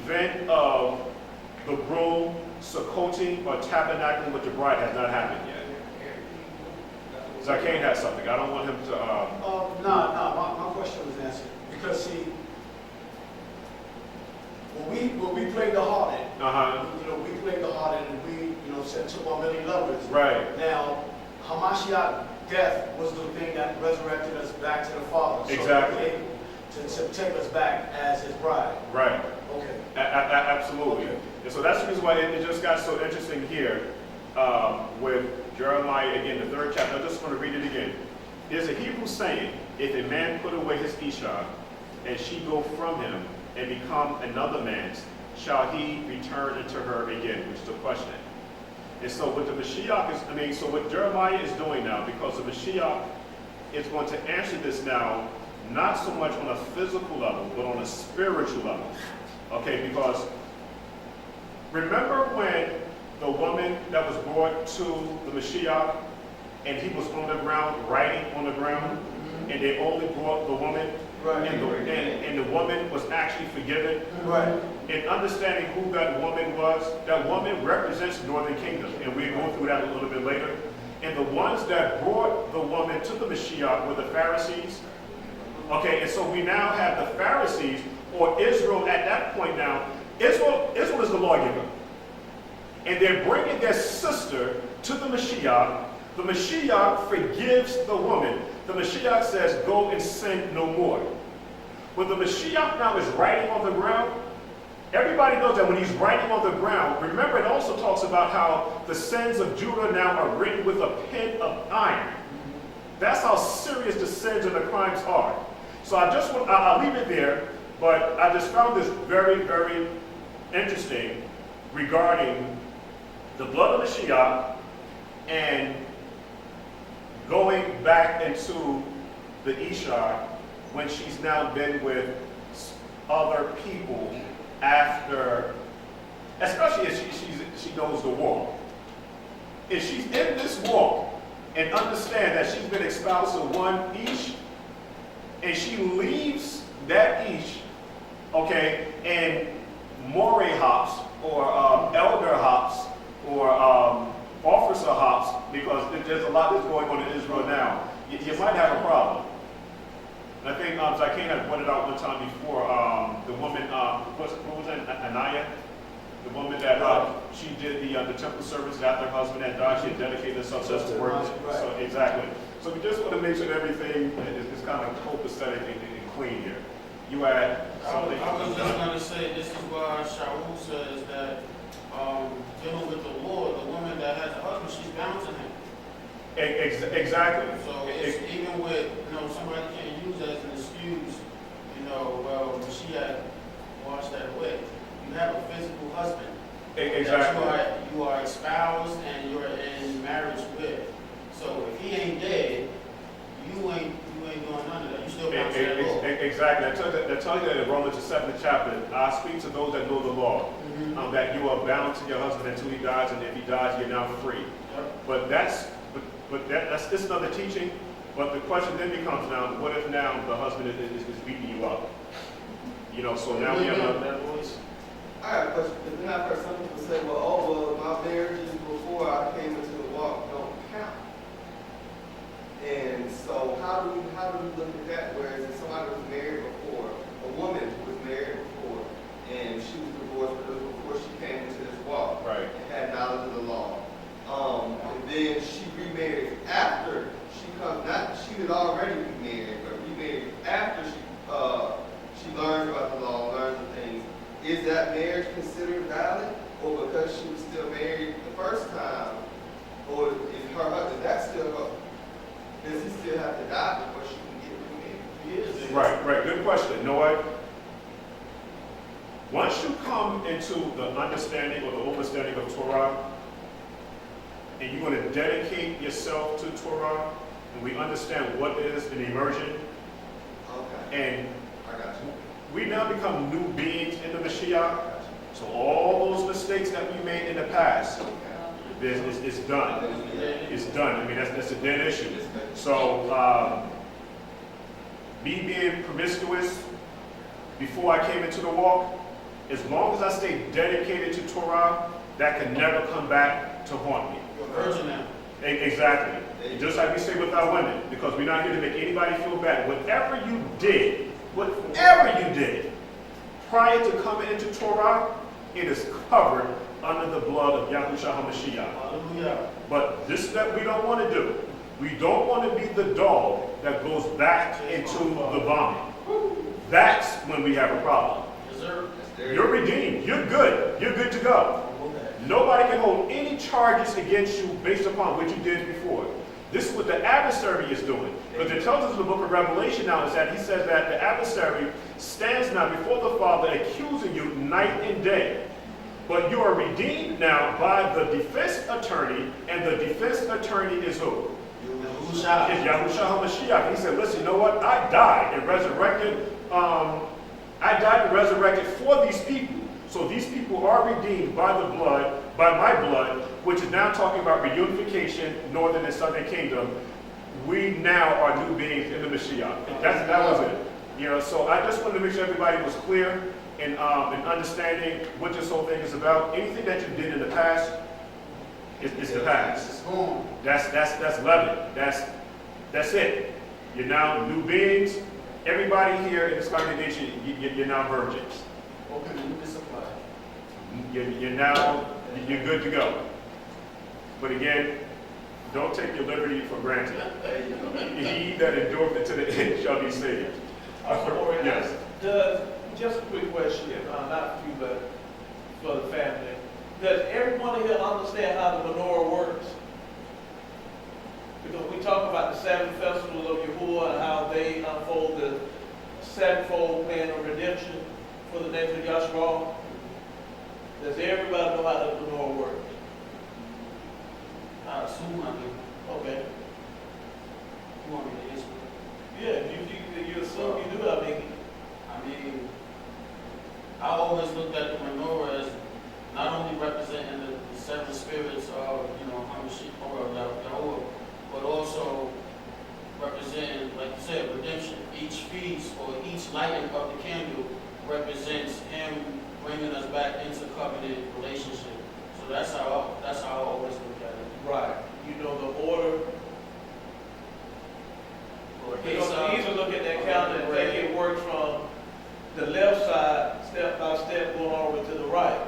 event of the groom Sukkoting or tabernacling with the bride has not happened yet. Zakane has something. I don't want him to. My question was answered. Because see, when we played the harlot, we played the harlot and we, said took on many lovers. Right. Now, Mashiyach death was the thing that resurrected us back to the Father. Exactly. So to take us back as His bride. Right. Okay. Absolutely. Okay. And so that's the reason why it just got so interesting here with Jeremiah, again, the 3rd chapter. I'm just going to read it again. There's a Hebrew saying, if a man put away his Isha, and she go from him, and become another man's, shall he return unto her again? Which is the question. And so what the Mashiyach is, so what Jeremiah is doing now, because the Mashiyach is going to answer this now, not so much on a physical level, but on a spiritual level. Okay, because remember when the woman that was brought to the Mashiyach, and he was on the ground, writing on the ground, and they only brought the woman, right. and the woman was actually forgiven. Right. And understanding who that woman was, that woman represents Northern Kingdom, and we'll go through that a little bit later. And the ones that brought the woman to the Mashiyach were the Pharisees. Okay, and so we now have the Pharisees, or Israel at that point now. Israel is the lawgiver. And they're bringing their sister to the Mashiyach. The Mashiyach forgives the woman. The Mashiyach says, go and sin no more. When the Mashiyach now is writing on the ground, everybody knows that when he's writing on the ground, remember it also talks about how the sins of Judah now are written with a pen of iron. That's how serious the sins and the crimes are. So I'll leave it there, but I just found this very, very interesting regarding the blood of Mashiyach and going back into the Isha when she's now been with other people after, especially if she knows the walk. If she's in this walk and understand that she's been espoused to one Ish, and she leaves that Ish, okay, and More hops or elder hops or officer hops, because there's a lot that's going on in Israel now, you might have a problem. And I think Zakane had pointed out one time before, the woman, what was that, Anaya? The woman that she did the temple service after her husband had died. She had dedicated herself to the work. Right. So, exactly. So we just want to make sure that everything is kind of copacetic and clean here. You had something? I was just going to say, this is why Yahusha says that dealing with the Lord, the woman that has a husband, she's bound to him. Exactly. So it's even with, somebody can't use that as an excuse, well, Mashiyach washed that away. You have a physical husband. Exactly. That you are espoused and you're in marriage with. So if he ain't dead, you ain't doing none of that. You still bound to that law. Exactly. That tells you that in Romans the 7th chapter, I speak to those that know the law, that you are bound to your husband until he dies, and if he dies, you're now free. Yep. But that's just another teaching. But the question then becomes now, what if now the husband is beating you up? So now we have that voice. I have a question. Because then I've heard some people say, well, my marriages before I came into the walk don't count. And so how do we look at that? Whereas if somebody was married before, a woman was married before, and she was divorced before she came into this walk, right, and had knowledge of the law. And then she remarried after she comes. Not she had already remarried, but remarried after she learns about the law, learns the things. Is that marriage considered valid, or because she was still married the first time, or is her husband that still go? Does he still have to die before she can get remarried? He is. Right. Good question. You know what? Once you come into the understanding or the understanding of Torah, and you're going to dedicate yourself to Torah, and we understand what is an immersion, and I got you. we now become new beings in the Mashiyach. So all those mistakes that we made in the past, it's done. It's done. I mean, that's a dead issue. So me being promiscuous before I came into the walk, As long as I stay dedicated to Torah, that can never come back to haunt me. You're a virgin now. Exactly. Just like we say with our women, because we're not here to make anybody feel bad. Whatever you did prior to coming into Torah, it is covered under the blood of Yahusha HaMashiach. Hallelujah. But this is what we don't want to do. We don't want to be the dog that goes back into the vomit. That's when we have a problem. Yes, sir. You're redeemed. You're good. You're good to go. Nobody can hold any charges against you based upon what you did before. This is what the adversary is doing. But it tells us in the book of Revelation now is that he says that the adversary stands now before the Father accusing you night and day. But you are redeemed now by the defense attorney, and the defense attorney is who? Yahusha. Is Yahushua HaMashiach. He said, listen, you know what? I died and resurrected. For these people. So these people are redeemed by the blood, by my blood, which is now talking about reunification, northern and southern kingdom. We now are new beings in the Messianic. That was it. You know, so I just wanted to make sure everybody was clear in understanding what this whole thing is about. Anything that you did in the past is the past. It's gone. That's leaven. That's it. You're now new beings. Everybody here in this congregation, you're now virgins. Okay, let me supply. You're good to go. But again, don't take your liberty for granted. He that endureth it to the end shall be saved. Yes. Just a quick question, not for you, but for the family. Does everyone here understand how the menorah works? Because we talk about the seven festivals of Yahuah and how they unfold the sevenfold plan of redemption for the nation of Yashra'al. Does everybody know how the menorah works? I assume I do. Okay. You want me to answer? Yeah, you assume you do. I mean, I always looked at the menorah as not only representing the seven spirits of, Mashiyach or Yahuah, but also representing, like you said, redemption. Each feast or each lighting of the candle represents Him bringing us back into covenant relationship. So that's how I always look at it. Right. You know the order. You can easily look at that calendar and think it works from the left side, step by step, going all the way to the right,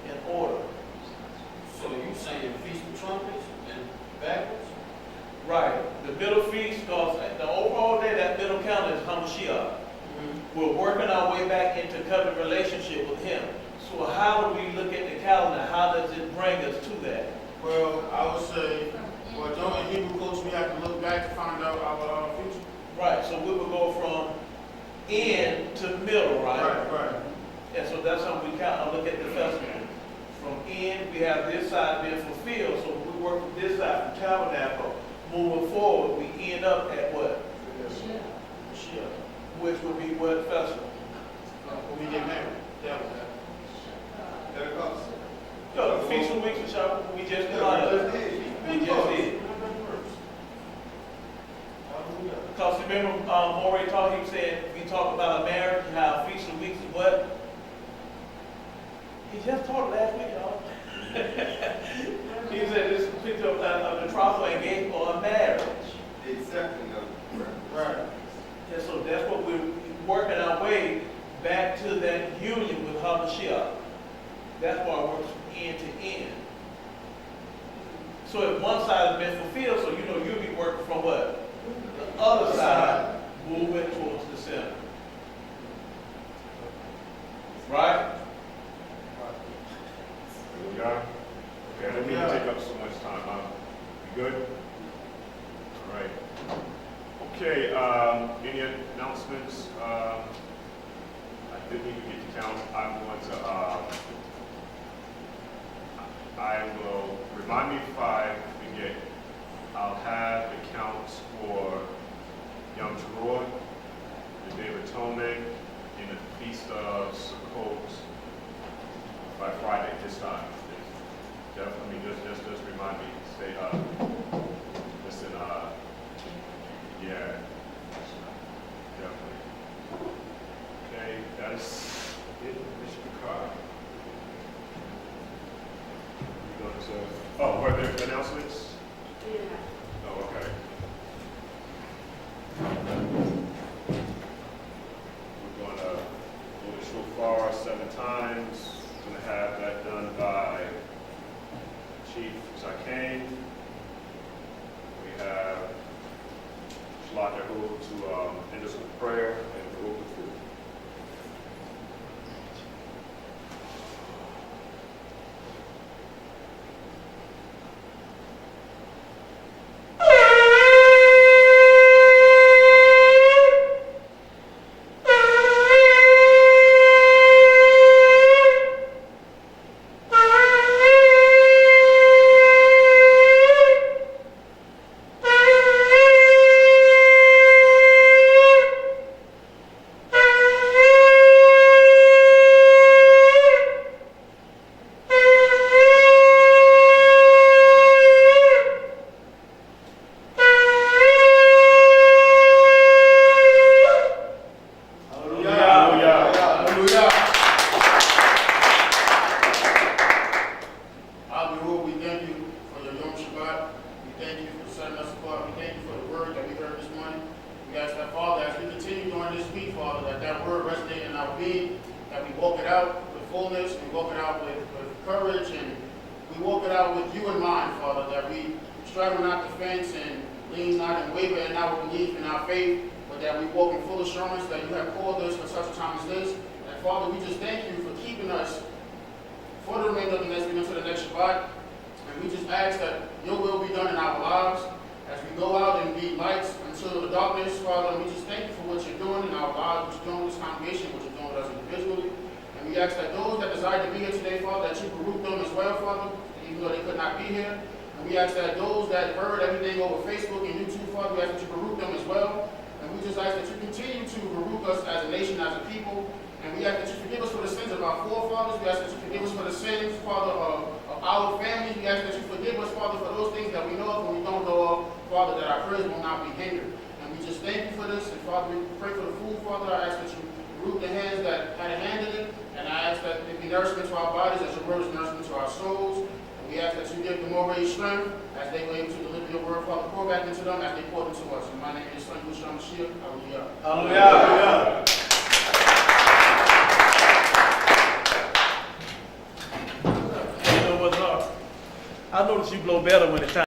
in order. So you saying Feast of Trumpets and backwards? Right. The middle feast, because the overall day, that middle calendar is Mashiyach. We're working our way back into covenant relationship with Him. So how do we look at the calendar? How does it bring us to that? Well, I would say, don't in Hebrew culture we have to look back to find out our future? Right. So we would go from end to middle, right? Right. And so that's how we kind of look at the festival. From end, we have this side being fulfilled. So we work from this side, from tabernacle. Moving forward, we end up at what? Mashiyach. Which would be what festival? When we get married. That was that. No, the Feast of Weeks and Shabbat, we just did. We just did. Because remember, Morey talked, he was saying, we talked about a marriage, and how Feast of Weeks is what? He just talked last week, y'all. He said this is a picture of the betrothal engagement or a marriage. Exactly. Right. And so that's what we're working our way back to that union with Mashiyach. That's why it works from end to end. So if one side has been fulfilled, so you'll be working from what? The other side, moving towards the center. Right? Here we are. Okay, I didn't mean to take up so much time. You good? All right. Okay, any announcements? I didn't even get to count. I'm going to, I will remind me if I forget. I'll have the counts for Yom Teruah, the Day of Atonement, and the Feast of Sukkot by Friday this time. Definitely, just remind me. Stay up. Listen. Yeah. Definitely. Okay, that's it. Oh, were there announcements? Yeah. Oh, okay. We're going to blow the shofar 7 times. We're going to have that done by Chief Zakane. We have Shabbat to end us with prayer and go with food. Mashiyach. Hallelujah. Hallelujah. You know what, Lord? I notice you blow better when it's time.